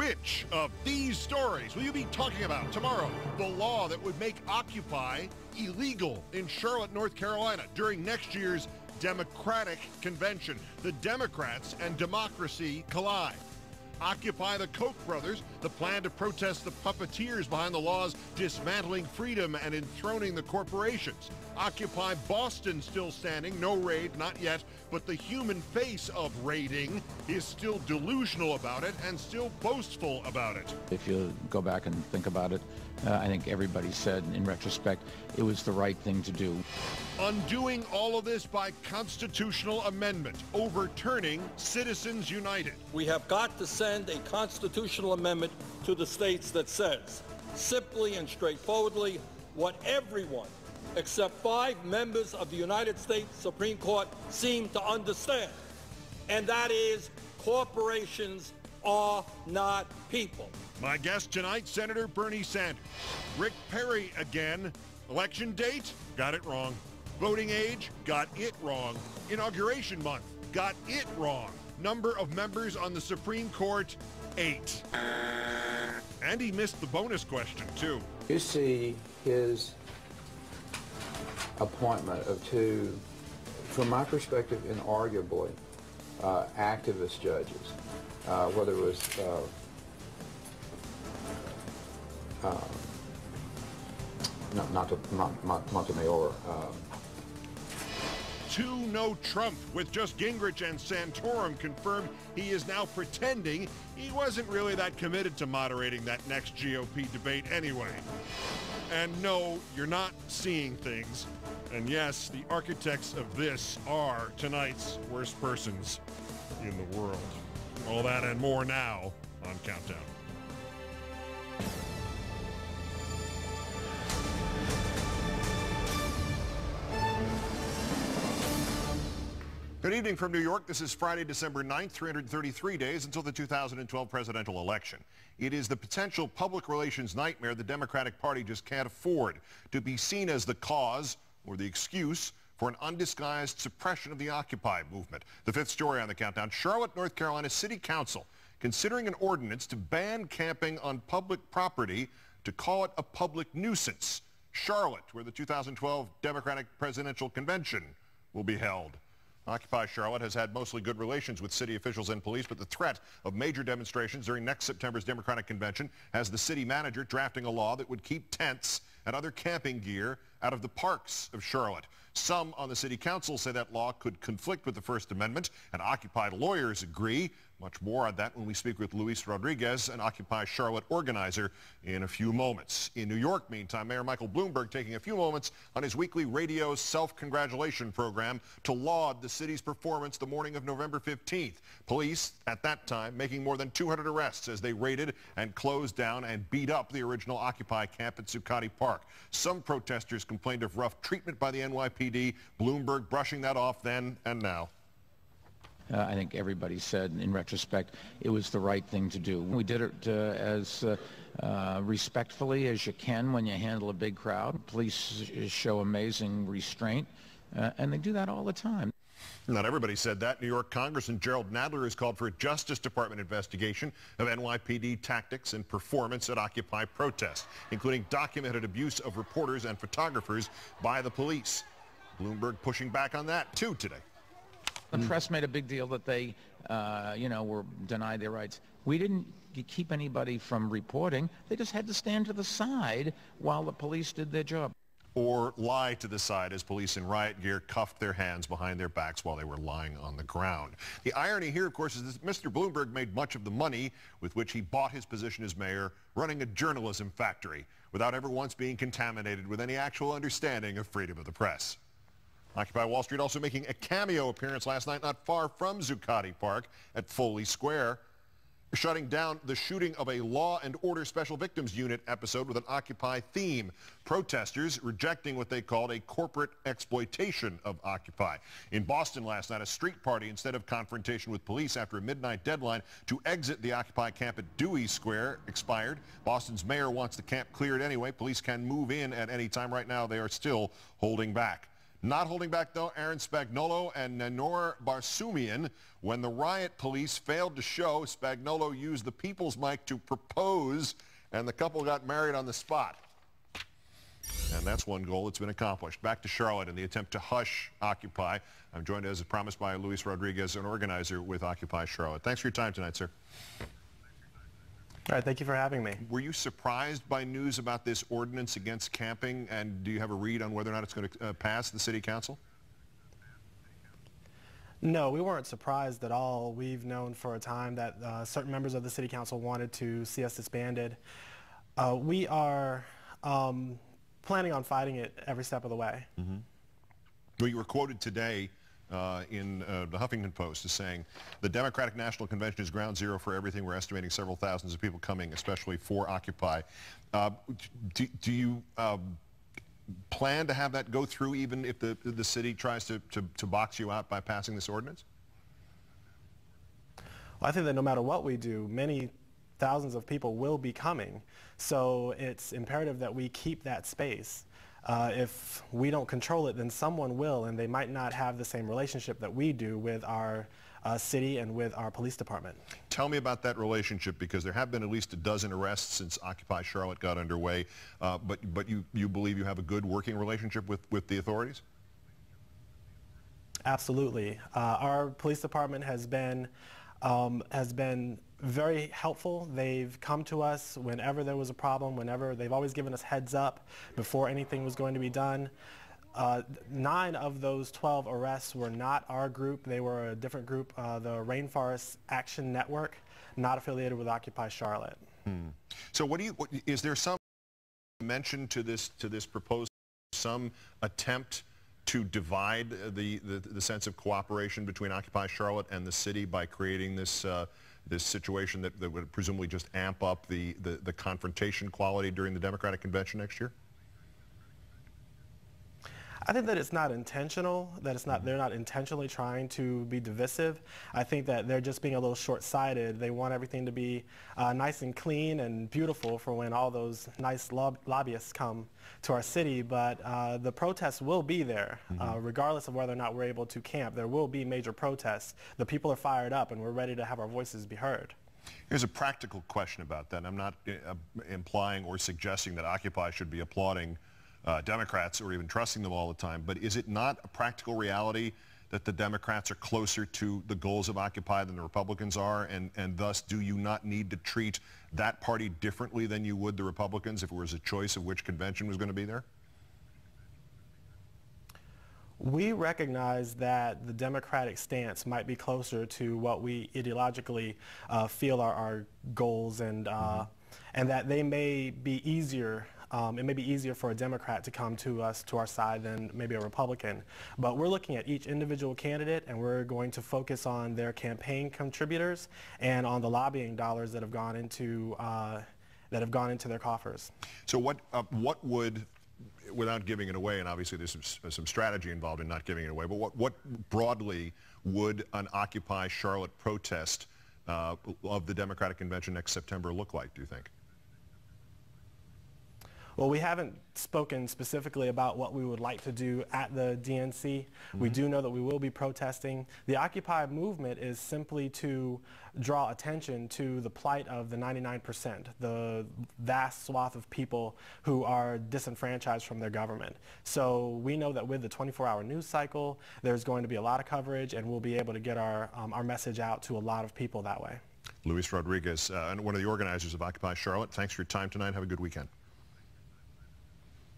Which of these stories will you be talking about tomorrow? The law that would make Occupy illegal in Charlotte, North Carolina during next year's Democratic convention. The Democrats and democracy collide. Occupy the Koch brothers, the plan to protest the puppeteers behind the laws dismantling freedom and enthroning the corporations. Occupy Boston still standing, no raid, not yet, but the human face of raiding is still delusional about it and still boastful about it. If you go back and think about it, I think everybody said in retrospect it was the right thing to do. Undoing all of this by constitutional amendment, overturning Citizens United. We have got to send a constitutional amendment to the states that says, simply and straightforwardly, what everyone except 5 members of the United States Supreme Court seem to understand, and that is corporations are not people. My guest tonight, Senator Bernie Sanders. Rick Perry again. Election date? Got it wrong. Voting age? Got it wrong. Inauguration month? Got it wrong. Number of members on the Supreme Court? 8. And he missed the bonus question, too. You see his appointment of 2, from my perspective, inarguably activist judges, whether it was Montemayor. 2 no Trump, with just Gingrich and Santorum confirmed he is now pretending he wasn't really that committed to moderating that next GOP debate anyway. And no, you're not seeing things. And yes, the architects of this are tonight's worst persons in the world. All that and more now on Countdown. Good evening from New York. This is Friday, December 9th, 333 days until the 2012 presidential election. It is the potential public relations nightmare the Democratic Party just can't afford to be seen as the cause or the excuse for an undisguised suppression of the Occupy movement. The 5th story on the Countdown, Charlotte, North Carolina City Council considering an ordinance to ban camping on public property to call it a public nuisance. Charlotte, where the 2012 Democratic presidential convention will be held. Occupy Charlotte has had mostly good relations with city officials and police, but the threat of major demonstrations during next September's Democratic convention has the city manager drafting a law that would keep tents and other camping gear out of the parks of Charlotte. Some on the city council say that law could conflict with the First Amendment, and Occupy lawyers agree. Much more on that when we speak with Luis Rodriguez, an Occupy Charlotte organizer, in a few moments. In New York, meantime, Mayor Michael Bloomberg taking a few moments on his weekly radio self-congratulation program to laud the city's performance the morning of November 15th. Police, at that time, making more than 200 arrests as they raided and closed down and beat up the original Occupy camp at Zuccotti Park. Some protesters complained of rough treatment by the NYPD. Bloomberg brushing that off then and now. I think everybody said in retrospect it was the right thing to do. We did it as respectfully as you can when you handle a big crowd. Police show amazing restraint, and they do that all the time. Not everybody said that. New York Congressman Gerald Nadler has called for a Justice Department investigation of NYPD tactics and performance at Occupy protests, including documented abuse of reporters and photographers by the police. Bloomberg pushing back on that, too, today. The press made a big deal that they, were denied their rights. We didn't keep anybody from reporting. They just had to stand to the side while the police did their job. Or lie to the side as police in riot gear cuffed their hands behind their backs while they were lying on the ground. The irony here, of course, is that Mr. Bloomberg made much of the money with which he bought his position as mayor, running a journalism factory, without ever once being contaminated with any actual understanding of freedom of the press. Occupy Wall Street also making a cameo appearance last night not far from Zuccotti Park at Foley Square, shutting down the shooting of a Law and Order Special Victims Unit episode with an Occupy theme. Protesters rejecting what they called a corporate exploitation of Occupy. In Boston last night, a street party instead of confrontation with police after a midnight deadline to exit the Occupy camp at Dewey Square expired. Boston's mayor wants the camp cleared anyway. Police can move in at any time. Right now, they are still holding back. Not holding back, though, Aaron Spagnuolo and Noor Barsoomian. When the riot police failed to show, Spagnuolo used the people's mic to propose, and the couple got married on the spot. And that's one goal that's been accomplished. Back to Charlotte in the attempt to hush Occupy. I'm joined, as promised, by Luis Rodriguez, an organizer with Occupy Charlotte. Thanks for your time tonight, sir. All right, thank you for having me. Were you surprised by news about this ordinance against camping, and do you have a read on whether or not it's going to pass the City Council? No, we weren't surprised at all. We've known for a time that certain members of the City Council wanted to see us disbanded. We are planning on fighting it every step of the way. Mm-hmm. Well, you were quoted today in the Huffington Post as saying, the Democratic National Convention is ground zero for everything. We're estimating several thousands of people coming, especially for Occupy. Do you plan to have that go through even if the city tries to box you out by passing this ordinance? Well, I think that no matter what we do, many thousands of people will be coming. So it's imperative that we keep that space. If we don't control it, then someone will, and they might not have the same relationship that we do with our city and with our police department. Tell me about that relationship, because there have been at least a dozen arrests since Occupy Charlotte got underway, but you believe you have a good working relationship with the authorities? Absolutely. Our police department has been very helpful. They've come to us whenever there was a problem, they've always given us heads up before anything was going to be done. 9 of those 12 arrests were not our group. They were a different group, the Rainforest Action Network, not affiliated with Occupy Charlotte. So is there some mention to this proposal, some attempt to divide the sense of cooperation between Occupy Charlotte and the city by creating this situation that would presumably just amp up the confrontation quality during the Democratic Convention next year? I think that it's not intentional, they're not intentionally trying to be divisive. I think that they're just being a little short-sighted. They want everything to be nice and clean and beautiful for when all those nice lobbyists come to our city, but the protests will be there. Regardless of whether or not we're able to camp, there will be major protests. The people are fired up and we're ready to have our voices be heard. Here's a practical question about that. I'm not implying or suggesting that Occupy should be applauding Democrats or even trusting them all the time, but is it not a practical reality that the Democrats are closer to the goals of Occupy than the Republicans are, and thus do you not need to treat that party differently than you would the Republicans if it was a choice of which convention was going to be there? We recognize that the Democratic stance might be closer to what we ideologically feel are our goals, and that they may be easier. It may be easier for a Democrat to come to our side than maybe a Republican. But we're looking at each individual candidate, and we're going to focus on their campaign contributors and on the lobbying dollars that have gone into their coffers. So what would, without giving it away, and obviously there's some strategy involved in not giving it away, but what broadly would an Occupy Charlotte protest of the Democratic Convention next September look like, do you think? Well, we haven't spoken specifically about what we would like to do at the DNC. We do know that we will be protesting. The Occupy movement is simply to draw attention to the plight of the 99%, the vast swath of people who are disenfranchised from their government. So we know that with the 24-hour news cycle, there's going to be a lot of coverage, and we'll be able to get our message out to a lot of people that way. Luis Rodriguez, one of the organizers of Occupy Charlotte, thanks for your time tonight. Have a good weekend.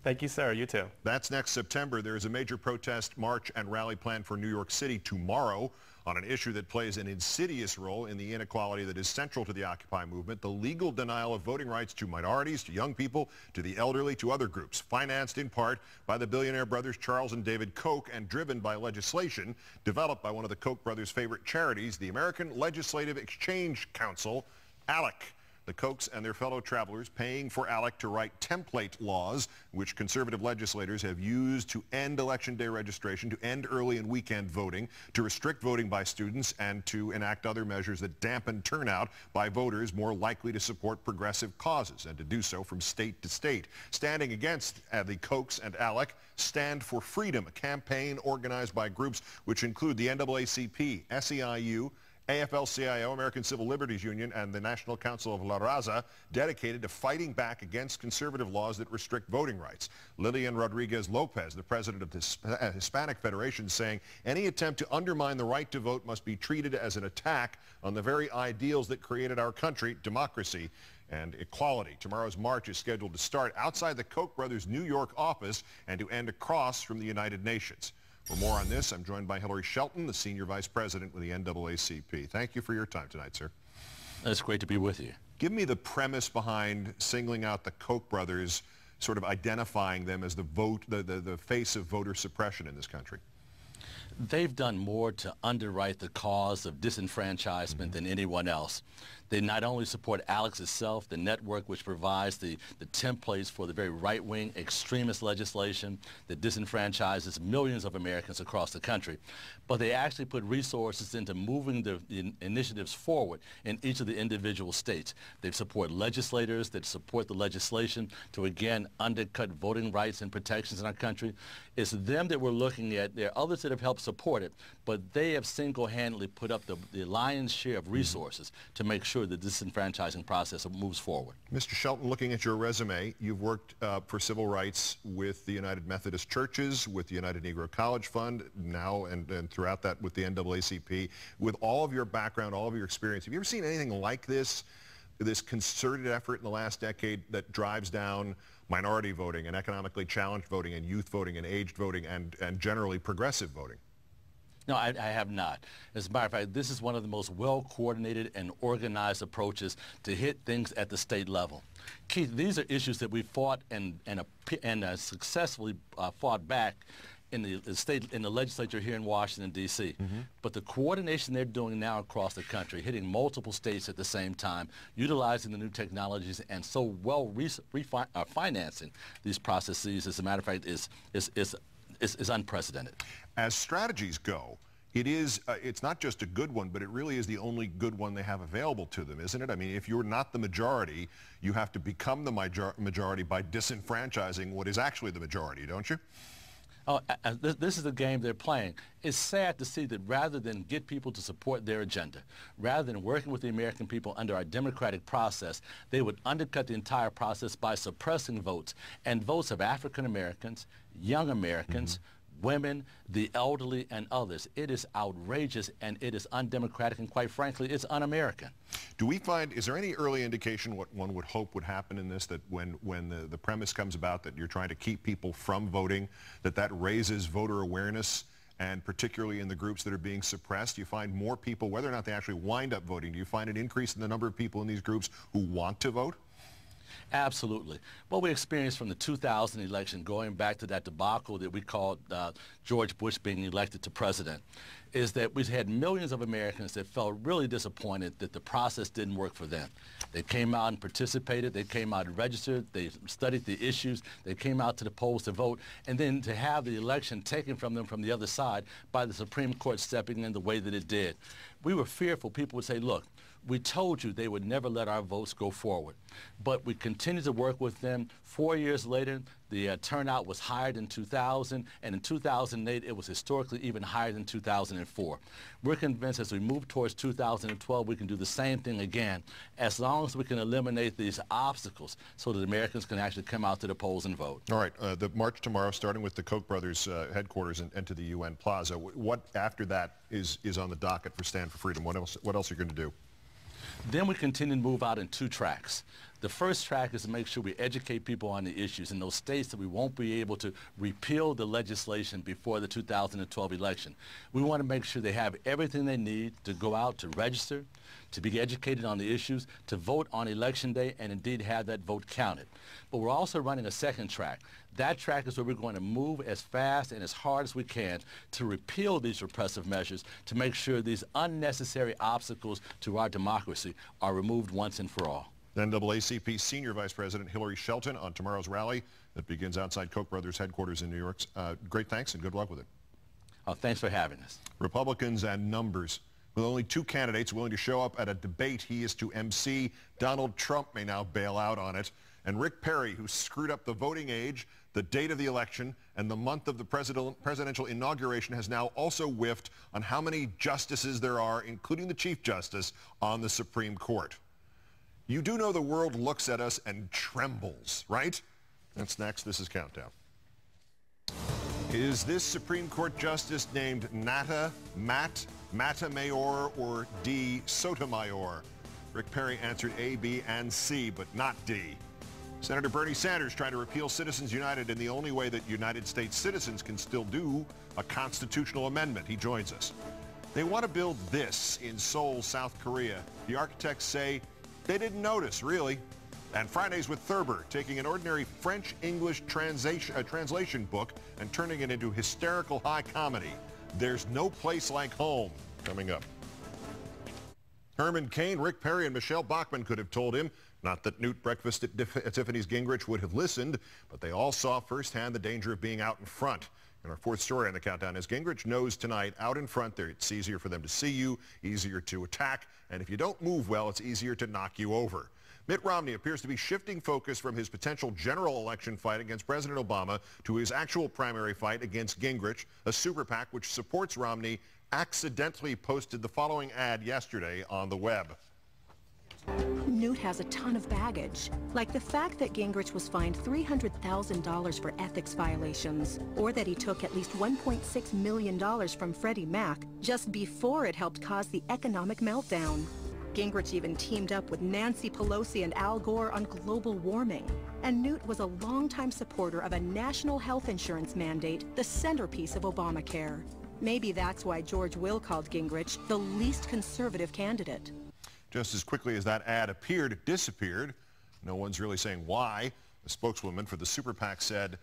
Thank you, sir. You too. That's next September. There is a major protest, march, and rally planned for New York City tomorrow on an issue that plays an insidious role in the inequality that is central to the Occupy movement, the legal denial of voting rights to minorities, to young people, to the elderly, to other groups, financed in part by the billionaire brothers Charles and David Koch and driven by legislation developed by one of the Koch brothers' favorite charities, the American Legislative Exchange Council, ALEC. The Kochs and their fellow travelers paying for ALEC to write template laws, which conservative legislators have used to end Election Day registration, to end early and weekend voting, to restrict voting by students, and to enact other measures that dampen turnout by voters more likely to support progressive causes, and to do so from state to state. Standing against the Kochs and ALEC, Stand for Freedom, a campaign organized by groups which include the NAACP, SEIU, AFL-CIO, American Civil Liberties Union, and the National Council of La Raza, dedicated to fighting back against conservative laws that restrict voting rights. Lilian Rodriguez-Lopez, the president of the Hispanic Federation, saying any attempt to undermine the right to vote must be treated as an attack on the very ideals that created our country, democracy and equality. Tomorrow's march is scheduled to start outside the Koch brothers' New York office and to end across from the United Nations. For more on this, I'm joined by Hilary Shelton, the Senior Vice President with the NAACP. Thank you for your time tonight, sir. It's great to be with you. Give me the premise behind singling out the Koch brothers, sort of identifying them as the face of voter suppression in this country. They've done more to underwrite the cause of disenfranchisement than anyone else. They not only support ALEC itself, the network which provides the templates for the very right-wing extremist legislation that disenfranchises millions of Americans across the country, but they actually put resources into moving the initiatives forward in each of the individual states. They support legislators that support the legislation to, again, undercut voting rights and protections in our country. It's them that we're looking at. There are others that have helped support it, but they have single-handedly put up the lion's share of resources to make sure the disenfranchising process moves forward. Mr. Shelton, looking at your resume, you've worked for civil rights with the United Methodist Churches, with the United Negro College Fund, now and throughout that with the NAACP. With all of your background, all of your experience, have you ever seen anything like this concerted effort in the last decade that drives down minority voting and economically challenged voting and youth voting and aged voting and generally progressive voting? No, I have not. As a matter of fact, this is one of the most well-coordinated and organized approaches to hit things at the state level. Keith, these are issues that we fought and successfully fought back in the legislature here in Washington, D.C. But the coordination they're doing now across the country, hitting multiple states at the same time, utilizing the new technologies, and so well financing these processes, as a matter of fact, is unprecedented. As strategies go, it's not just a good one, but it really is the only good one they have available to them, isn't it? I mean, if you're not the majority, you have to become the majority by disenfranchising what is actually the majority, don't you? Oh, this is the game they're playing. It's sad to see that rather than get people to support their agenda, rather than working with the American people under our democratic process, they would undercut the entire process by suppressing votes, and votes of African Americans, young Americans, women, the elderly, and others. It is outrageous, and it is undemocratic, and quite frankly, it's un-American. Is there any early indication what one would hope would happen in this, that when the premise comes about that you're trying to keep people from voting, that raises voter awareness, and particularly in the groups that are being suppressed? Do you find more people, whether or not they actually wind up voting, do you find an increase in the number of people in these groups who want to vote? Absolutely. What we experienced from the 2000 election, going back to that debacle that we called George Bush being elected to president, is that we had millions of Americans that felt really disappointed that the process didn't work for them. They came out and participated, they came out and registered, they studied the issues, they came out to the polls to vote, and then to have the election taken from them from the other side by the Supreme Court stepping in the way that it did. We were fearful. People would say, look, we told you they would never let our votes go forward. But we continued to work with them. 4 years later, the turnout was higher than 2000, and in 2008, it was historically even higher than 2004. We're convinced as we move towards 2012, we can do the same thing again, as long as we can eliminate these obstacles so that Americans can actually come out to the polls and vote. All right, the march tomorrow, starting with the Koch brothers' headquarters and to the UN Plaza. What after that is on the docket for Stand for Freedom? What else are you going to do? Then we continue to move out in two tracks. The first track is to make sure we educate people on the issues in those states that we won't be able to repeal the legislation before the 2012 election. We want to make sure they have everything they need to go out to register, to be educated on the issues, to vote on Election Day, and indeed have that vote counted. But we're also running a second track. That track is where we're going to move as fast and as hard as we can to repeal these repressive measures, to make sure these unnecessary obstacles to our democracy are removed once and for all. NAACP Senior Vice President Hilary Shelton on tomorrow's rally that begins outside Koch brothers headquarters in New York. Great thanks and good luck with it. Thanks for having us. Republicans and numbers. With only 2 candidates willing to show up at a debate he is to MC, Donald Trump may now bail out on it. And Rick Perry, who screwed up the voting age, the date of the election, and the month of the presidential inauguration, has now also whiffed on how many justices there are, including the Chief Justice, on the Supreme Court. You do know the world looks at us and trembles, right? That's next. This is Countdown. Is this Supreme Court justice named Mattamayor, or D. Sotomayor? Rick Perry answered A, B, and C, but not D. Senator Bernie Sanders trying to repeal Citizens United in the only way that United States citizens can still do a constitutional amendment. He joins us. They want to build this in Seoul, South Korea. The architects say they didn't notice, really. And Fridays with Thurber, taking an ordinary French-English translation book and turning it into hysterical high comedy. There's no place like home. Coming up. Herman Cain, Rick Perry, and Michelle Bachmann could have told him, not that Newt breakfast at Tiffany's Gingrich would have listened, but they all saw firsthand the danger of being out in front. And our fourth story on the countdown is Gingrich knows tonight, out in front there, it's easier for them to see you, easier to attack, and if you don't move well, it's easier to knock you over. Mitt Romney appears to be shifting focus from his potential general election fight against President Obama to his actual primary fight against Gingrich. A super PAC which supports Romney accidentally posted the following ad yesterday on the web. Newt has a ton of baggage, like the fact that Gingrich was fined $300,000 for ethics violations, or that he took at least $1.6 million from Freddie Mac just before it helped cause the economic meltdown. Gingrich even teamed up with Nancy Pelosi and Al Gore on global warming. And Newt was a longtime supporter of a national health insurance mandate, the centerpiece of Obamacare. Maybe that's why George Will called Gingrich the least conservative candidate. Just as quickly as that ad appeared, it disappeared. No one's really saying why. The spokeswoman for the super PAC said,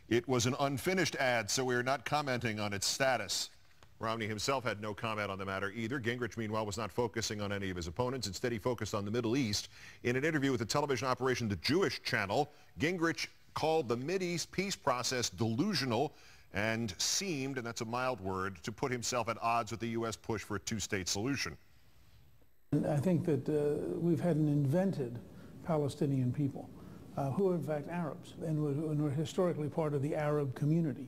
"It was an unfinished ad, so we are not commenting on its status." Romney himself had no comment on the matter either. Gingrich, meanwhile, was not focusing on any of his opponents. Instead, he focused on the Middle East. In an interview with the television operation The Jewish Channel, Gingrich called the Mideast peace process delusional and seemed, and that's a mild word, to put himself at odds with the U.S. push for a two-state solution. I think that we've had an invented Palestinian people who are in fact Arabs and were historically part of the Arab community.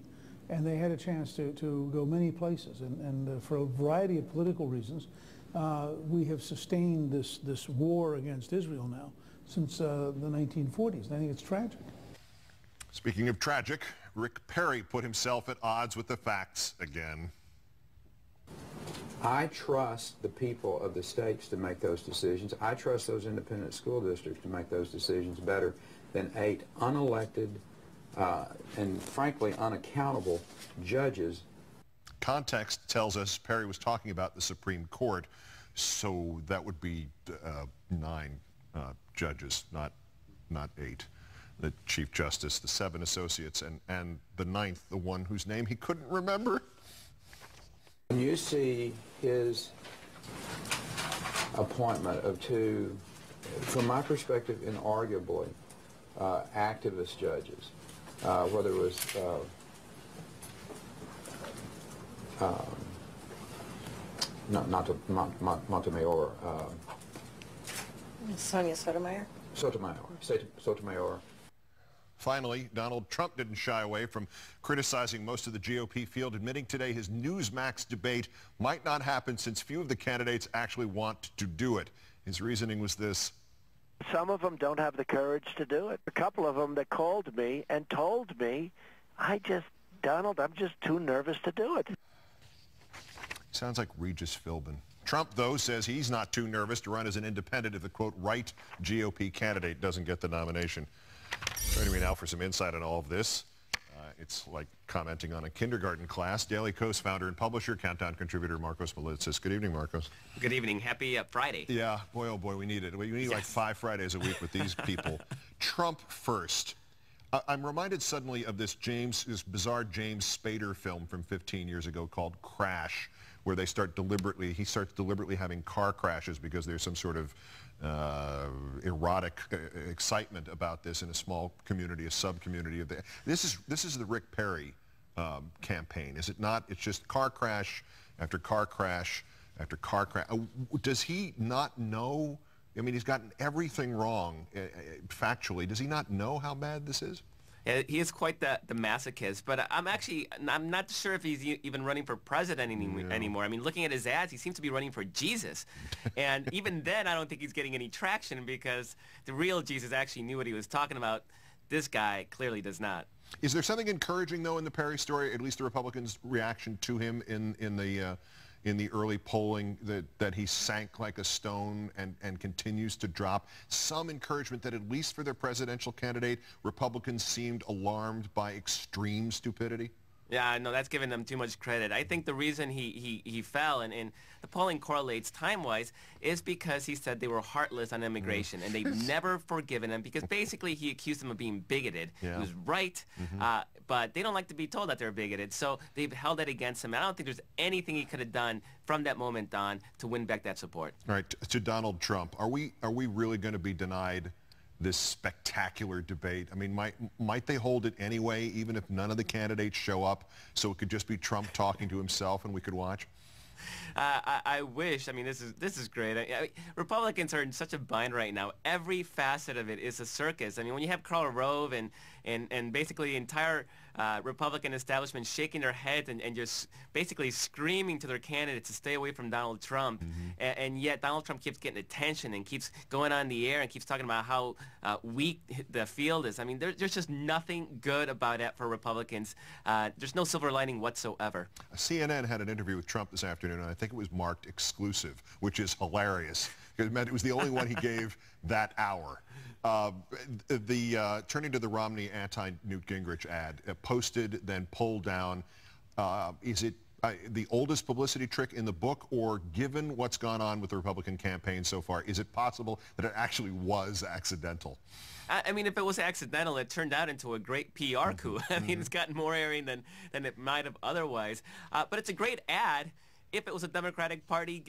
And they had a chance to go many places. And for a variety of political reasons, we have sustained this war against Israel now since the 1940s. And I think it's tragic. Speaking of tragic, Rick Perry put himself at odds with the facts again. I trust the people of the states to make those decisions. I trust those independent school districts to make those decisions better than 8 unelected and frankly unaccountable judges. Context tells us Perry was talking about the Supreme Court, so that would be 9 judges, not 8. The Chief Justice, the 7 associates, and the 9th, the one whose name he couldn't remember. When you see his appointment of 2, from my perspective, inarguably activist judges, whether it was Montemayor, Sonia Sotomayor. Sotomayor. Finally, Donald Trump didn't shy away from criticizing most of the GOP field, admitting today his Newsmax debate might not happen since few of the candidates actually want to do it. His reasoning was this. Some of them don't have the courage to do it. A couple of them that called me and told me, Donald, I'm just too nervous to do it. Sounds like Regis Philbin. Trump, though, says he's not too nervous to run as an independent if the, quote, right GOP candidate doesn't get the nomination. Joining me now for some insight on all of this. It's like commenting on a kindergarten class. Daily Kos founder and publisher, Countdown contributor Markos Moulitsas. Good evening, Markos. Good evening. Happy Friday. Yeah, boy, oh boy, we need it. We need like 5 Fridays a week with these people. Trump first. I'm reminded suddenly of this bizarre James Spader film from 15 years ago called Crash, where he starts deliberately having car crashes because there's some sort of erotic excitement about this in a small community, a sub-community of the. This is the Rick Perry campaign, is it not? It's just car crash after car crash after car crash. Does he not know? I mean, he's gotten everything wrong factually. Does he not know how bad this is? Yeah, he is quite the masochist, but I'm not sure if he's even running for president anymore. I mean, looking at his ads, he seems to be running for Jesus. And even then, I don't think he's getting any traction because the real Jesus actually knew what he was talking about. This guy clearly does not. Is there something encouraging, though, in the Perry story, at least the Republicans' reaction to him in the early polling, that he sank like a stone and continues to drop? Some encouragement that at least for their presidential candidate, Republicans seemed alarmed by extreme stupidity? Yeah, no, that's giving them too much credit. I think the reason he fell, and the polling correlates time-wise, is because he said they were heartless on immigration, and they've never forgiven him because basically he accused them of being bigoted. Yeah. He was right, but they don't like to be told that they're bigoted, so they've held it against him. I don't think there's anything he could have done from that moment on to win back that support. All right, to Donald Trump, are we really going to be denied this spectacular debate? I mean, might they hold it anyway, even if none of the candidates show up, so it could just be Trump talking to himself and we could watch? I wish. I mean, this is great. Republicans are in such a bind right now. Every facet of it is a circus. I mean, when you have Karl Rove and basically the entire Republican establishment shaking their heads and just basically screaming to their candidates to stay away from Donald Trump, and yet Donald Trump keeps getting attention and keeps going on the air and keeps talking about how weak the field is. I mean, there's just nothing good about it for Republicans. There's no silver lining whatsoever. CNN had an interview with Trump this afternoon, and I think it was marked exclusive, which is hilarious because it meant it was the only one he gave that hour. Turning to the Romney anti-Newt Gingrich ad, posted, then pulled down, is it the oldest publicity trick in the book, or given what's gone on with the Republican campaign so far, is it possible that it actually was accidental? I mean, if it was accidental, it turned out into a great PR coup. I mean, it's gotten more airing than it might have otherwise. But it's a great ad if it was a Democratic Party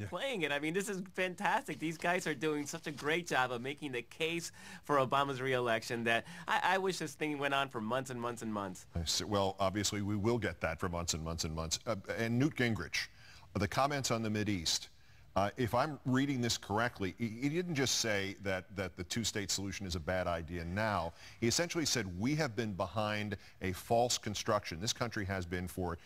playing it. I mean, this is fantastic. These guys are doing such a great job of making the case for Obama's re-election that I wish this thing went on for months and months and months. Well, obviously, we will get that for months and months and months. And Newt Gingrich, the comments on the Mideast, if I'm reading this correctly, he didn't just say that the two-state solution is a bad idea now. He essentially said we have been behind a false construction. This country has been for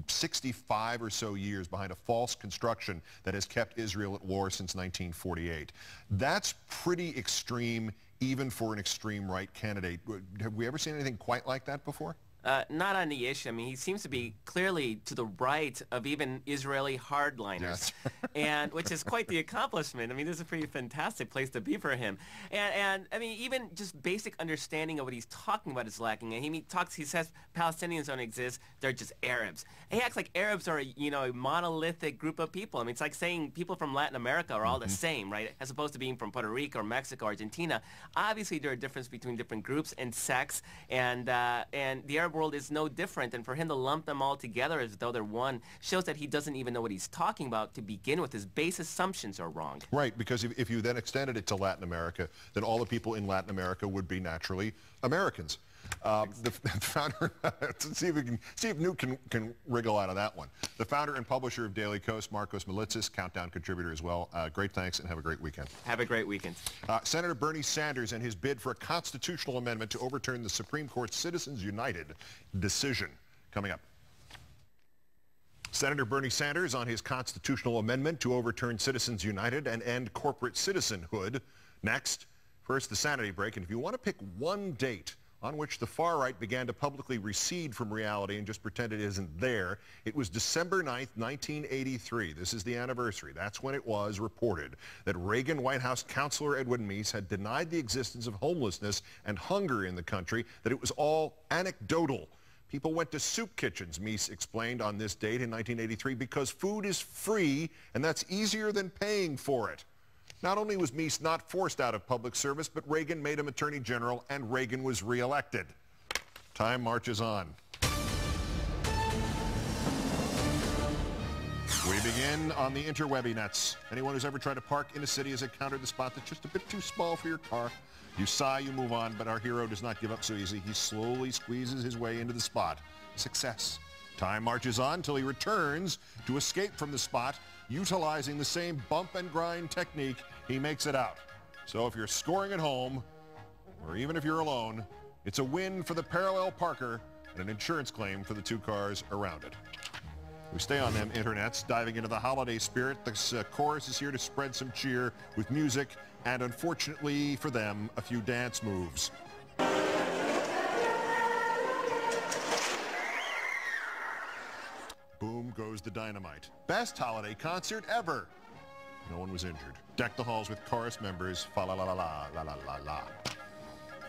65 or so years behind a false construction that has kept Israel at war since 1948. That's pretty extreme, even for an extreme right candidate. Have we ever seen anything quite like that before? Not on the issue. I mean, he seems to be clearly to the right of even Israeli hardliners, yes. And which is quite the accomplishment. I mean, this is a pretty fantastic place to be for him. And I mean, even just basic understanding of what he's talking about is lacking. And he says Palestinians don't exist; they're just Arabs. And he acts like Arabs are a monolithic group of people. I mean, it's like saying people from Latin America are all the same, right? As opposed to being from Puerto Rico or Mexico, or Argentina. Obviously, there are differences between different groups and sects, and the Arab world is no different, and for him to lump them all together as though they're one shows that he doesn't even know what he's talking about to begin with. His base assumptions are wrong. Right, because if you then extended it to Latin America, then all the people in Latin America would be naturally Americans. The founder, see if Newt can wriggle out of that one. The founder and publisher of Daily Kos, Markos Moulitsas, Countdown contributor as well. Great thanks and have a great weekend. Have a great weekend. Senator Bernie Sanders and his bid for a constitutional amendment to overturn the Supreme Court's Citizens United decision. Coming up. Senator Bernie Sanders on his constitutional amendment to overturn Citizens United and end corporate citizenhood. Next. First, the sanity break. And if you want to pick one date on which the far right began to publicly recede from reality and just pretend it isn't there, it was December 9th, 1983. This is the anniversary. That's when it was reported that Reagan White House counselor Edwin Meese had denied the existence of homelessness and hunger in the country, that it was all anecdotal. People went to soup kitchens, Meese explained on this date in 1983, because food is free and that's easier than paying for it. Not only was Meese not forced out of public service, but Reagan made him Attorney General and Reagan was reelected. Time marches on. We begin on the interwebby nets. Anyone who's ever tried to park in a city has encountered the spot that's just a bit too small for your car. You sigh, you move on, but our hero does not give up so easy. He slowly squeezes his way into the spot. Success. Time marches on till he returns to escape from the spot. Utilizing the same bump and grind technique, he makes it out. So if you're scoring at home, or even if you're alone, it's a win for the parallel parker and an insurance claim for the two cars around it. We stay on them internets, diving into the holiday spirit. This chorus is here to spread some cheer with music and, unfortunately for them, a few dance moves. Boom goes the dynamite. Best holiday concert ever. No one was injured. Deck the halls with chorus members. Fa la la la la la la la la.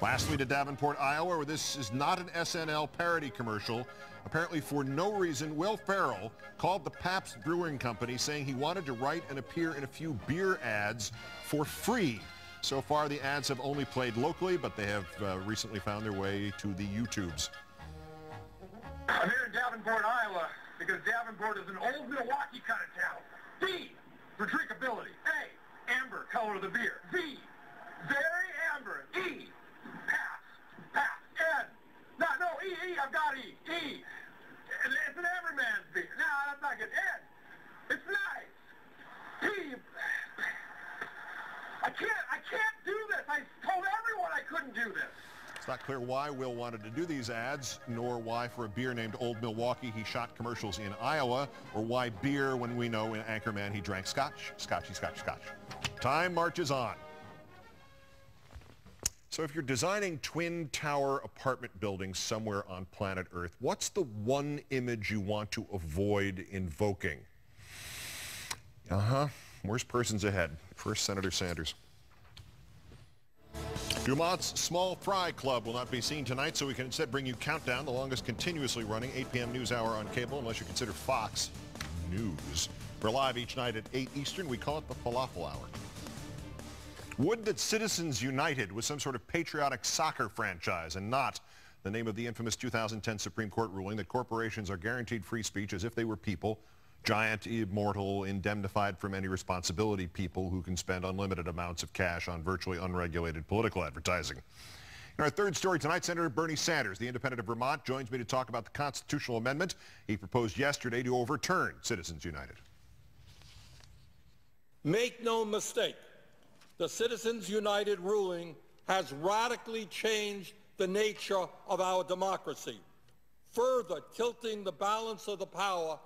Lastly, to Davenport, Iowa, where this is not an SNL parody commercial. Apparently, for no reason, Will Ferrell called the Pabst Brewing Company saying he wanted to write and appear in a few beer ads for free. So far, the ads have only played locally, but they have recently found their way to the YouTubes. I'm here in Davenport, Iowa, because Davenport is an old Milwaukee kind of town. D for drinkability. A, amber, color of the beer. V, very amber. E, pass. N, no, E, I've got E. E, it's an Everman's beer. No, that's not good. N, it's nice. P, I can't do this. I told everyone I couldn't do this. It's not clear why Will wanted to do these ads, nor why for a beer named Old Milwaukee he shot commercials in Iowa, or why beer when we know in Anchorman he drank scotch. Scotchy, scotch, scotch. Time marches on. So if you're designing twin tower apartment buildings somewhere on planet Earth, what's the one image you want to avoid invoking? Worst person's ahead. First, Senator Sanders. Dumont's Small Fry Club will not be seen tonight, so we can instead bring you Countdown, the longest continuously running 8 p.m. news hour on cable, unless you consider Fox News. We're live each night at 8 Eastern. We call it the Falafel Hour. Would that Citizens United was some sort of patriotic soccer franchise and not the name of the infamous 2010 Supreme Court ruling that corporations are guaranteed free speech as if they were people, giant, immortal, indemnified from any responsibility people who can spend unlimited amounts of cash on virtually unregulated political advertising. In our third story tonight, Senator Bernie Sanders, the independent of Vermont, joins me to talk about the constitutional amendment he proposed yesterday to overturn Citizens United. Make no mistake, the Citizens United ruling has radically changed the nature of our democracy, further tilting the balance of the power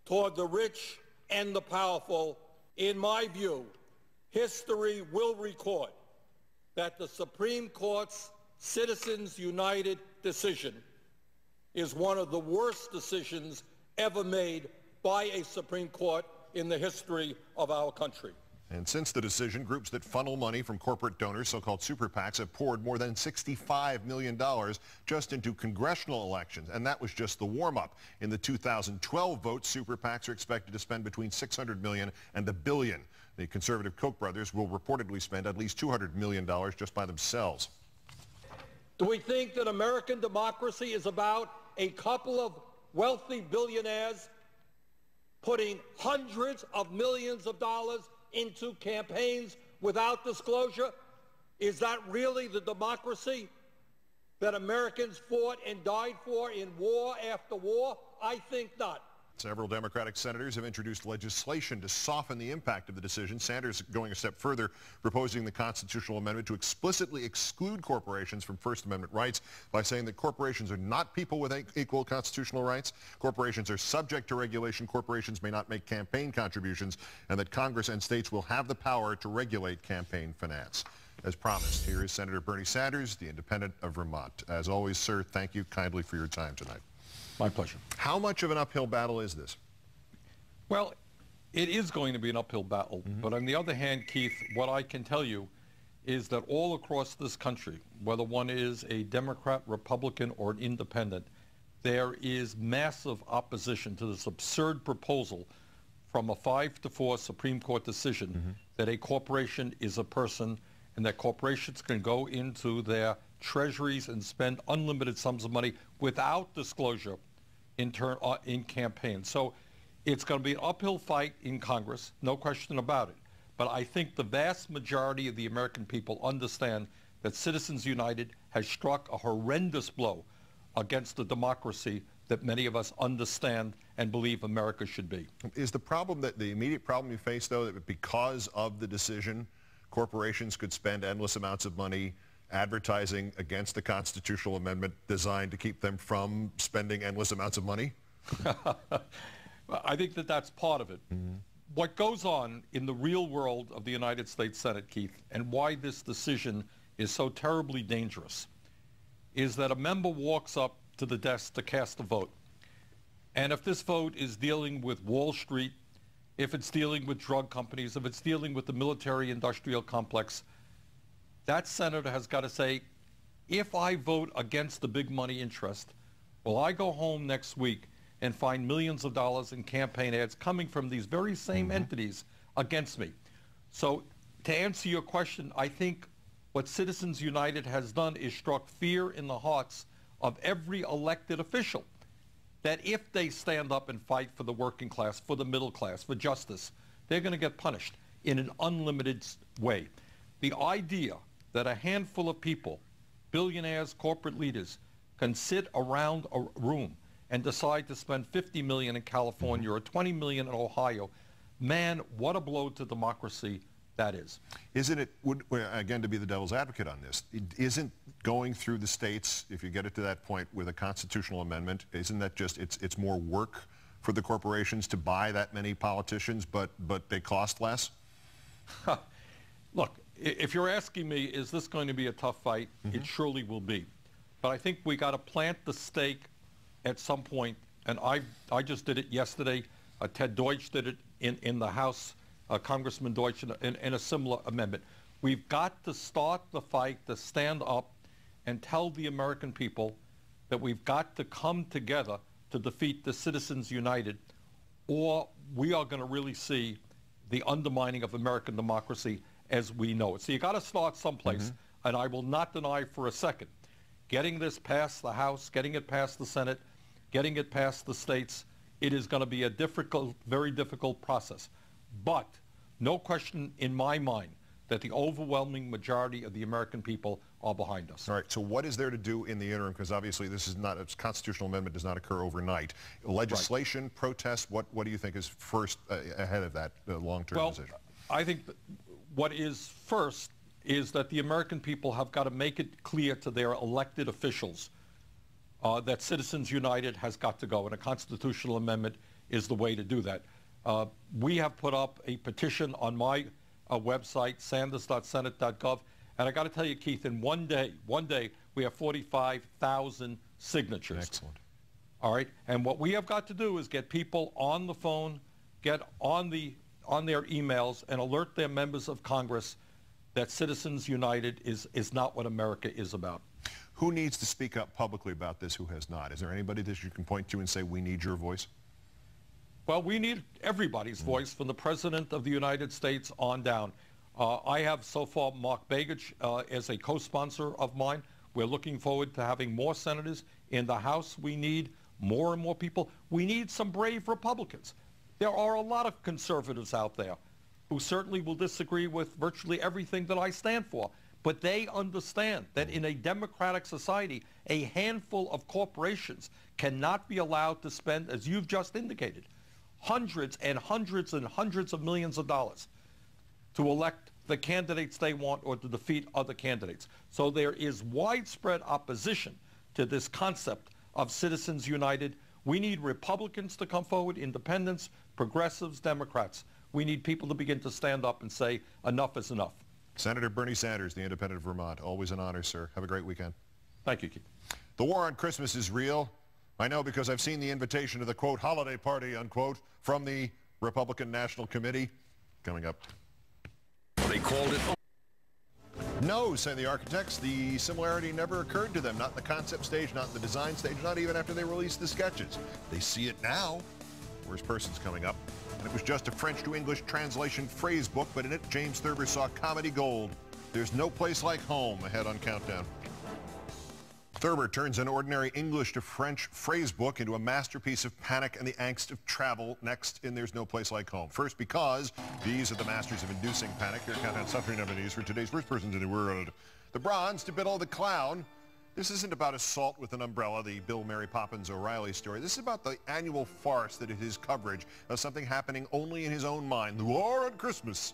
toward the rich and the powerful. In my view, history will record that the Supreme Court's Citizens United decision is one of the worst decisions ever made by a Supreme Court in the history of our country. And since the decision, groups that funnel money from corporate donors, so-called super PACs, have poured more than $65 million just into congressional elections. And that was just the warm-up. In the 2012 vote, super PACs are expected to spend between $600 million and $1 billion. The conservative Koch brothers will reportedly spend at least $200 million just by themselves. Do we think that American democracy is about a couple of wealthy billionaires putting hundreds of millions of dollars into campaigns without disclosure? Is that really the democracy that Americans fought and died for in war after war? I think not. Several Democratic senators have introduced legislation to soften the impact of the decision. Sanders going a step further, proposing the constitutional amendment to explicitly exclude corporations from First Amendment rights by saying that corporations are not people with equal constitutional rights. Corporations are subject to regulation. Corporations may not make campaign contributions, and that Congress and states will have the power to regulate campaign finance. As promised, here is Senator Bernie Sanders, the independent of Vermont. As always, sir, thank you kindly for your time tonight. My pleasure. How much of an uphill battle is this? Well, it is going to be an uphill battle. But on the other hand, Keith, what I can tell you is that all across this country, whether one is a Democrat, Republican, or an independent, there is massive opposition to this absurd proposal from a 5-4 Supreme Court decision that a corporation is a person and that corporations can go into their treasuries and spend unlimited sums of money without disclosure in campaigns. So It's going to be an uphill fight in Congress, no question about it. But I think the vast majority of the American people understand that Citizens United has struck a horrendous blow against the democracy that many of us understand and believe America should be. Is the problem that the immediate problem you face, though, that because of the decision, corporations could spend endless amounts of money advertising against the constitutional amendment designed to keep them from spending endless amounts of money? I think that that's part of it. Mm-hmm. What goes on in the real world of the United States Senate, Keith, and why this decision is so terribly dangerous, is that a member walks up to the desk to cast a vote. And if this vote is dealing with Wall Street, if it's dealing with drug companies, if it's dealing with the military-industrial complex, that senator has got to say, if I vote against the big money interest, will I go home next week and find millions of dollars in campaign ads coming from these very same entities against me? So to answer your question, I think what Citizens United has done is struck fear in the hearts of every elected official, that if they stand up and fight for the working class, for the middle class, for justice, they're going to get punished in an unlimited way. The idea that a handful of people, billionaires, corporate leaders, can sit around a room and decide to spend $50 million in California or $20 million in Ohio, man, what a blow to democracy that is. Isn't it, again, to be the devil's advocate on this, isn't going through the states, if you get it to that point with a constitutional amendment, isn't that just, it's more work for the corporations to buy that many politicians, but they cost less? Look, if you're asking me, is this going to be a tough fight? It surely will be. But I think we got to plant the stake at some point, and I just did it yesterday. Ted Deutsch did it in the House, Congressman Deutsch in a similar amendment. We've got to start the fight to stand up and tell the American people that we've got to come together to defeat the Citizens United, or we are going to really see the undermining of American democracy as we know it. So you got to start someplace, and I will not deny for a second, getting this past the House, getting it past the Senate, getting it past the states, it is going to be a difficult, very difficult process. But no question in my mind that the overwhelming majority of the American people are behind us. All right, so what is there to do in the interim? Because obviously this is not, a constitutional amendment does not occur overnight. Legislation, right. Protests, what do you think is first ahead of that long-term decision? I think what is first is that the American people have got to make it clear to their elected officials that Citizens United has got to go, and a constitutional amendment is the way to do that. We have put up a petition on my website, sanders.senate.gov, and I got to tell you, Keith, in one day, we have 45,000 signatures. Excellent. All right, and what we have got to do is get people on the phone, get on their emails, and alert their members of Congress that Citizens United is not what America is about. Who needs to speak up publicly about this, who has not? Is there anybody that you can point to and say, we need your voice? Well, we need everybody's voice, from the President of the United States on down. I have so far Mark Begich as a co-sponsor of mine. We're looking forward to having more senators. In the House, we need more and more people. We need some brave Republicans. There are a lot of conservatives out there who certainly will disagree with virtually everything that I stand for. But they understand that in a democratic society, a handful of corporations cannot be allowed to spend, as you've just indicated, hundreds and hundreds and hundreds of millions of dollars to elect the candidates they want or to defeat other candidates. So there is widespread opposition to this concept of Citizens United. We need Republicans to come forward, independents, progressives, Democrats. We need people to begin to stand up and say, enough is enough. Senator Bernie Sanders, the independent of Vermont. Always an honor, sir. Have a great weekend. Thank you, Keith. The war on Christmas is real. I know because I've seen the invitation to the, quote, holiday party, unquote, from the Republican National Committee. Coming up. They called it. No, say the architects, the similarity never occurred to them. Not in the concept stage, not in the design stage, not even after they released the sketches. They see it now. Worst person's coming up. And it was just a French to English translation phrase book, but in it, James Thurber saw comedy gold. There's no place like home ahead on Countdown. Thurber turns an ordinary English to French phrase book into a masterpiece of panic and the angst of travel. Next in There's No Place Like Home. First, because these are the masters of inducing panic. Here count suffering nominees for today's first persons in the world. The bronze to Biddle the Clown. This isn't about assault with an umbrella, the Bill, Mary Poppins, O'Reilly story. This is about the annual farce that is his coverage of something happening only in his own mind. The war on Christmas.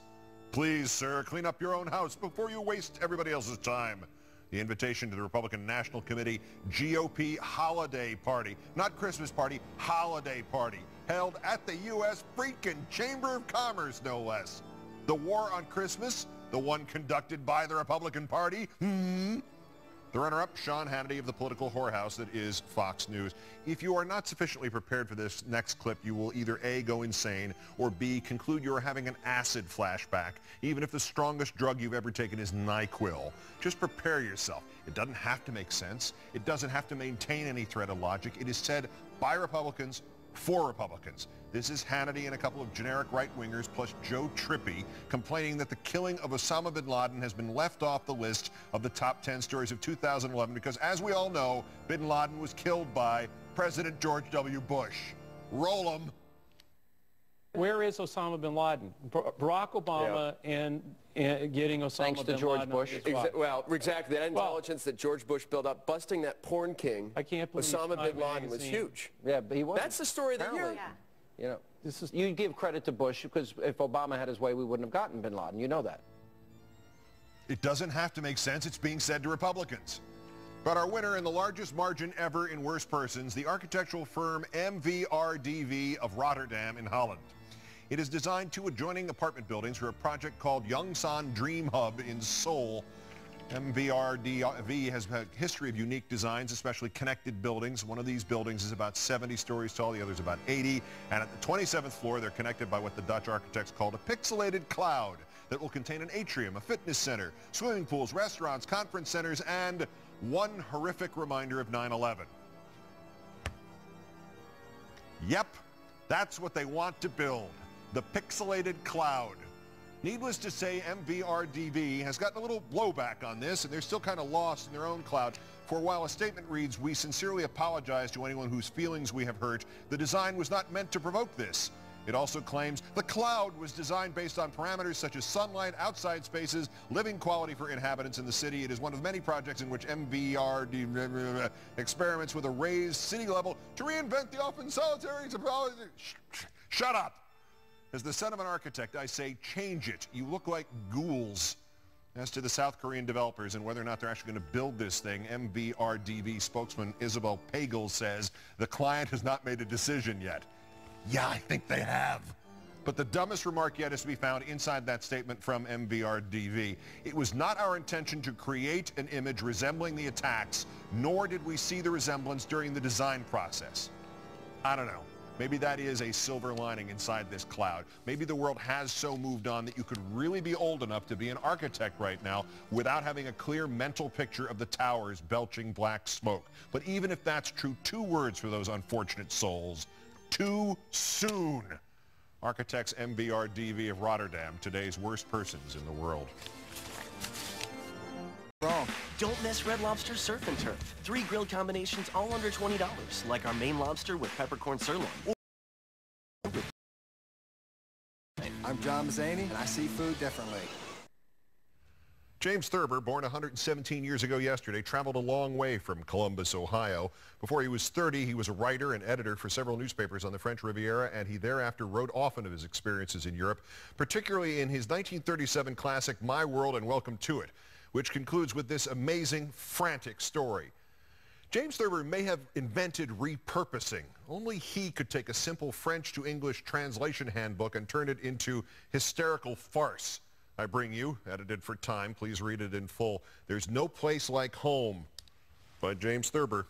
Please, sir, clean up your own house before you waste everybody else's time. The invitation to the Republican National Committee GOP holiday party, not Christmas party, holiday party, held at the U.S. freaking Chamber of Commerce, no less. The war on Christmas, the one conducted by the Republican Party, The runner-up, Sean Hannity of the political whorehouse that is Fox News. If you are not sufficiently prepared for this next clip, you will either A, go insane, or B, conclude you are having an acid flashback, even if the strongest drug you've ever taken is NyQuil. Just prepare yourself. It doesn't have to make sense. It doesn't have to maintain any thread of logic. It is said by Republicans for Republicans. This is Hannity and a couple of generic right-wingers plus Joe Trippi complaining that the killing of Osama bin Laden has been left off the list of the top 10 stories of 2011 because, as we all know, bin Laden was killed by President George W. Bush. Roll 'em. Where is Osama bin Laden? Barack Obama and getting Osama Thanks to bin George Laden. Bush. Well, Exactly. That intelligence that George Bush built up, busting that porn king, I can't believe Osama Time bin Laden was magazine. huge. Yeah, but he wasn't. That's the story of the year. You know, you give credit to Bush because if Obama had his way, we wouldn't have gotten bin Laden. You know that. It doesn't have to make sense. It's being said to Republicans. But our winner in the largest margin ever in worst persons, the architectural firm MVRDV of Rotterdam in Holland. It has designed 2 adjoining apartment buildings for a project called Yongsan Dream Hub in Seoul. MVRDV has a history of unique designs, especially connected buildings. One of these buildings is about 70 stories tall, the other is about 80. And at the 27th floor, they're connected by what the Dutch architects called a pixelated cloud that will contain an atrium, a fitness center, swimming pools, restaurants, conference centers, and one horrific reminder of 9/11. Yep, that's what they want to build, the pixelated cloud. Needless to say, MVRDV has gotten a little blowback on this, and they're still kind of lost in their own cloud. For while a statement reads, "We sincerely apologize to anyone whose feelings we have hurt, the design was not meant to provoke this." It also claims the cloud was designed based on parameters such as sunlight, outside spaces, living quality for inhabitants in the city. It is one of many projects in which MVRDV experiments with a raised city level to reinvent the often solitary... Shut up! As the son of an architect, I say change it. You look like ghouls. As to the South Korean developers and whether or not they're actually going to build this thing, MVRDV spokesman Isabel Pagel says the client has not made a decision yet. Yeah, I think they have. But the dumbest remark yet is to be found inside that statement from MVRDV. It was not our intention to create an image resembling the attacks, nor did we see the resemblance during the design process. I don't know. Maybe that is a silver lining inside this cloud. Maybe the world has so moved on that you could really be old enough to be an architect right now without having a clear mental picture of the towers belching black smoke. But even if that's true, 2 words for those unfortunate souls. Too soon. Architects MVRDV of Rotterdam, today's worst persons in the world. Wrong. Don't miss Red Lobster Surf and Turf. 3 grilled combinations all under $20, like our Maine lobster with peppercorn sirloin. I'm John Mazzani, and I see food differently. James Thurber, born 117 years ago yesterday, traveled a long way from Columbus, Ohio. Before he was 30, he was a writer and editor for several newspapers on the French Riviera, and he thereafter wrote often of his experiences in Europe, particularly in his 1937 classic My World and Welcome to It, which concludes with this amazing, frantic story. James Thurber may have invented repurposing. Only he could take a simple French to English translation handbook and turn it into hysterical farce. I bring you, edited for time, please read it in full, There's No Place Like Home by James Thurber.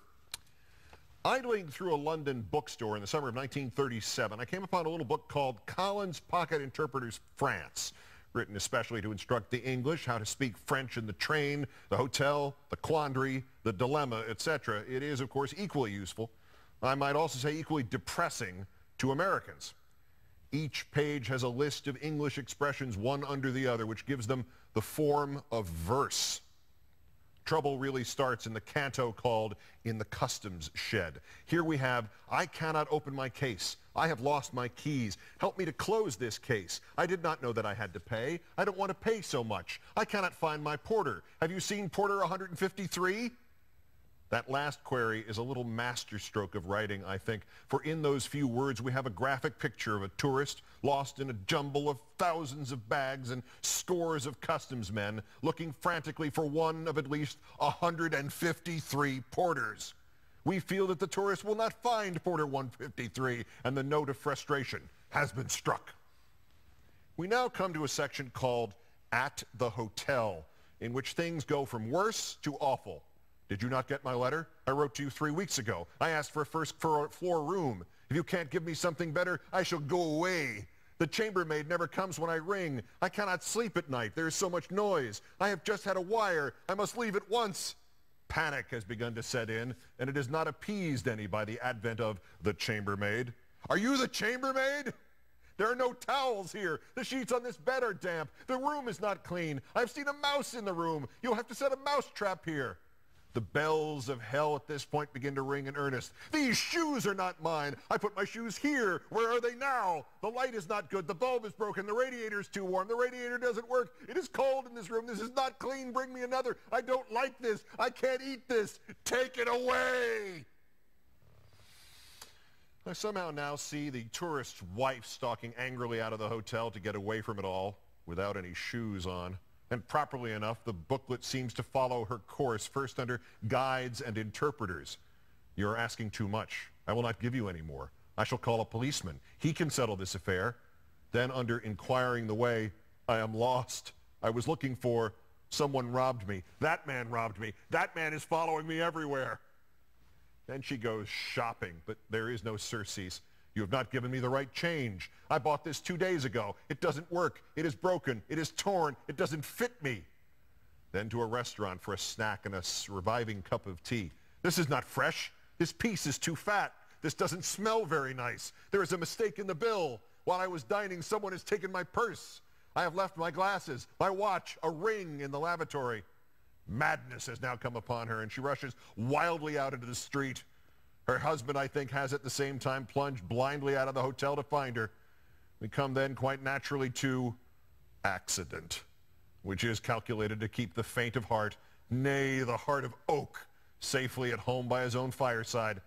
Idling through a London bookstore in the summer of 1937, I came upon a little book called Collins Pocket Interpreters France, written especially to instruct the English how to speak French in the train, the hotel, the quandary, the dilemma, etc. It is, of course, equally useful. I might also say equally depressing to Americans. Each page has a list of English expressions, one under the other, which gives them the form of verse. trouble really starts in the canto called In the Customs Shed. Here we have, I cannot open my case. I have lost my keys. Help me to close this case. I did not know that I had to pay. I don't want to pay so much. I cannot find my porter. Have you seen Porter 153? That last query is a little masterstroke of writing, I think, for in those few words we have a graphic picture of a tourist lost in a jumble of thousands of bags and scores of customs men looking frantically for one of at least 153 porters. We feel that the tourist will not find Porter 153, and the note of frustration has been struck. We now come to a section called At the Hotel, in which things go from worse to awful. Did you not get my letter? I wrote to you 3 weeks ago. I asked for a first-floor room. If you can't give me something better, I shall go away. The chambermaid never comes when I ring. I cannot sleep at night. There is so much noise. I have just had a wire. I must leave at once. Panic has begun to set in, and it has not appeased any by the advent of the chambermaid. Are you the chambermaid? There are no towels here. The sheets on this bed are damp. The room is not clean. I've seen a mouse in the room. You'll have to set a mouse trap here. The bells of hell at this point begin to ring in earnest. These shoes are not mine. I put my shoes here. Where are they now? The light is not good. The bulb is broken. The radiator is too warm. The radiator doesn't work. It is cold in this room. This is not clean. Bring me another. I don't like this. I can't eat this. Take it away. I somehow now see the tourist's wife stalking angrily out of the hotel to get away from it all without any shoes on. And properly enough, the booklet seems to follow her course, first under guides and interpreters. You're asking too much. I will not give you any more. I shall call a policeman. He can settle this affair. Then under inquiring the way, I am lost. I was looking for, someone robbed me. That man robbed me. That man is following me everywhere. Then she goes shopping, but there is no surcease. You have not given me the right change. I bought this 2 days ago. It doesn't work. It is broken. It is torn. It doesn't fit me. Then to a restaurant for a snack and a reviving cup of tea. This is not fresh. This piece is too fat. This doesn't smell very nice. There is a mistake in the bill. While I was dining, someone has taken my purse. I have left my glasses, my watch, a ring in the lavatory. Madness has now come upon her, and she rushes wildly out into the street. Her husband, I think, has at the same time plunged blindly out of the hotel to find her. We come then quite naturally to accident, which is calculated to keep the faint of heart, nay, the heart of oak, safely at home by his own fireside.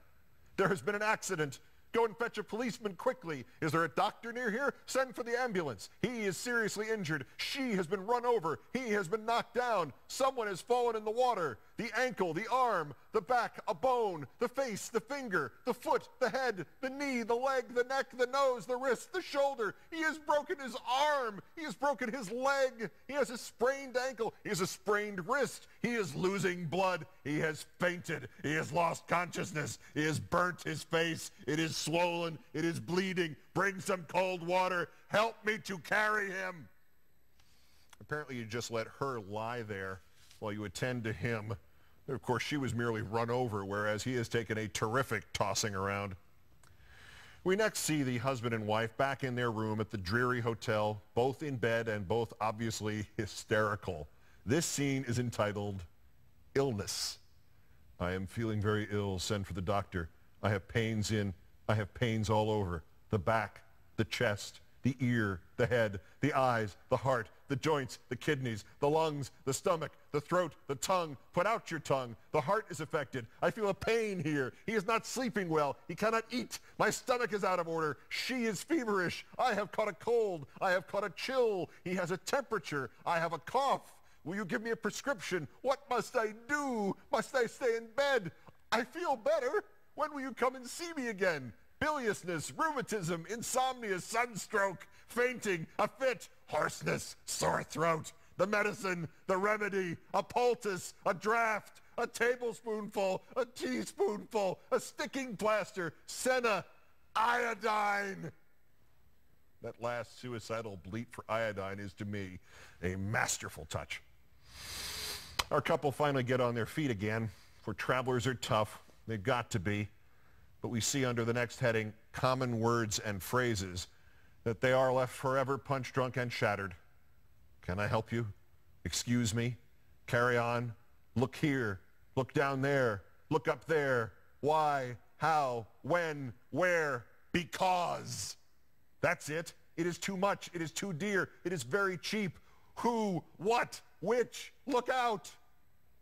There has been an accident. Go and fetch a policeman quickly. Is there a doctor near here? Send for the ambulance. He is seriously injured. She has been run over. He has been knocked down. Someone has fallen in the water. The ankle, the arm, the back, a bone, the face, the finger, the foot, the head, the knee, the leg, the neck, the nose, the wrist, the shoulder. He has broken his arm. He has broken his leg. He has a sprained ankle. He has a sprained wrist. He is losing blood. He has fainted. He has lost consciousness. He has burnt his face. It is swollen. It is bleeding. Bring some cold water. Help me to carry him. Apparently you just let her lie there while you attend to him. Of course, she was merely run over, whereas he has taken a terrific tossing around. We next see the husband and wife back in their room at the dreary hotel, both in bed and both obviously hysterical. This scene is entitled Illness. I am feeling very ill. Send for the doctor. I have pains all over. The back, the chest, the ear, the head, the eyes, the heart, the joints, the kidneys, the lungs, the stomach, the throat, the tongue. Put out your tongue. The heart is affected. I feel a pain here. He is not sleeping well. He cannot eat. My stomach is out of order. She is feverish. I have caught a cold. I have caught a chill. He has a temperature. I have a cough. Will you give me a prescription? What must I do? Must I stay in bed? I feel better. When will you come and see me again? Biliousness, rheumatism, insomnia, sunstroke, fainting, a fit, hoarseness, sore throat, the medicine, the remedy, a poultice, a draught, a tablespoonful, a teaspoonful, a sticking plaster, senna, iodine. That last suicidal bleat for iodine is to me a masterful touch. Our couple finally get on their feet again, for travelers are tough. They've got to be. But we see under the next heading, common words and phrases, that they are left forever punch drunk and shattered. Can I help you? Excuse me? Carry on? Look here. Look down there. Look up there. Why? How? When? Where? Because. That's it. It is too much. It is too dear. It is very cheap. Who? What? Which? Look out.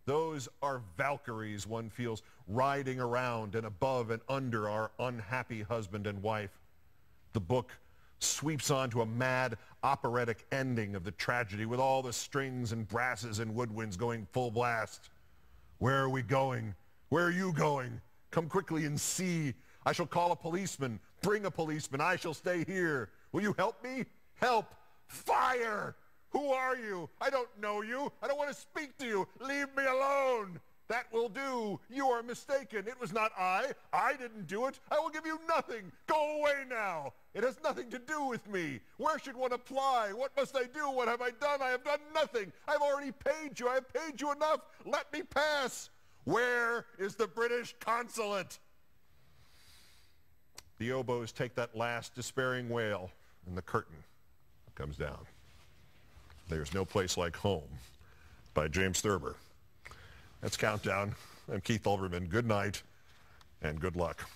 Those are Valkyries, one feels, riding around and above and under our unhappy husband and wife. The book sweeps on to a mad operatic ending of the tragedy with all the strings and brasses and woodwinds going full blast. Where are we going? Where are you going? Come quickly and see. I shall call a policeman. Bring a policeman. I shall stay here. Will you help me? Help. Fire! Who are you? I don't know you. I don't want to speak to you. Leave me alone. That will do. You are mistaken. It was not I. I didn't do it. I will give you nothing. Go away now. It has nothing to do with me. Where should one apply? What must I do? What have I done? I have done nothing. I've already paid you. I have paid you enough. Let me pass. Where is the British consulate? The oboes take that last despairing wail, and the curtain comes down. There's No Place Like Home by James Thurber. That's Countdown. I'm Keith Olbermann. Good night and good luck.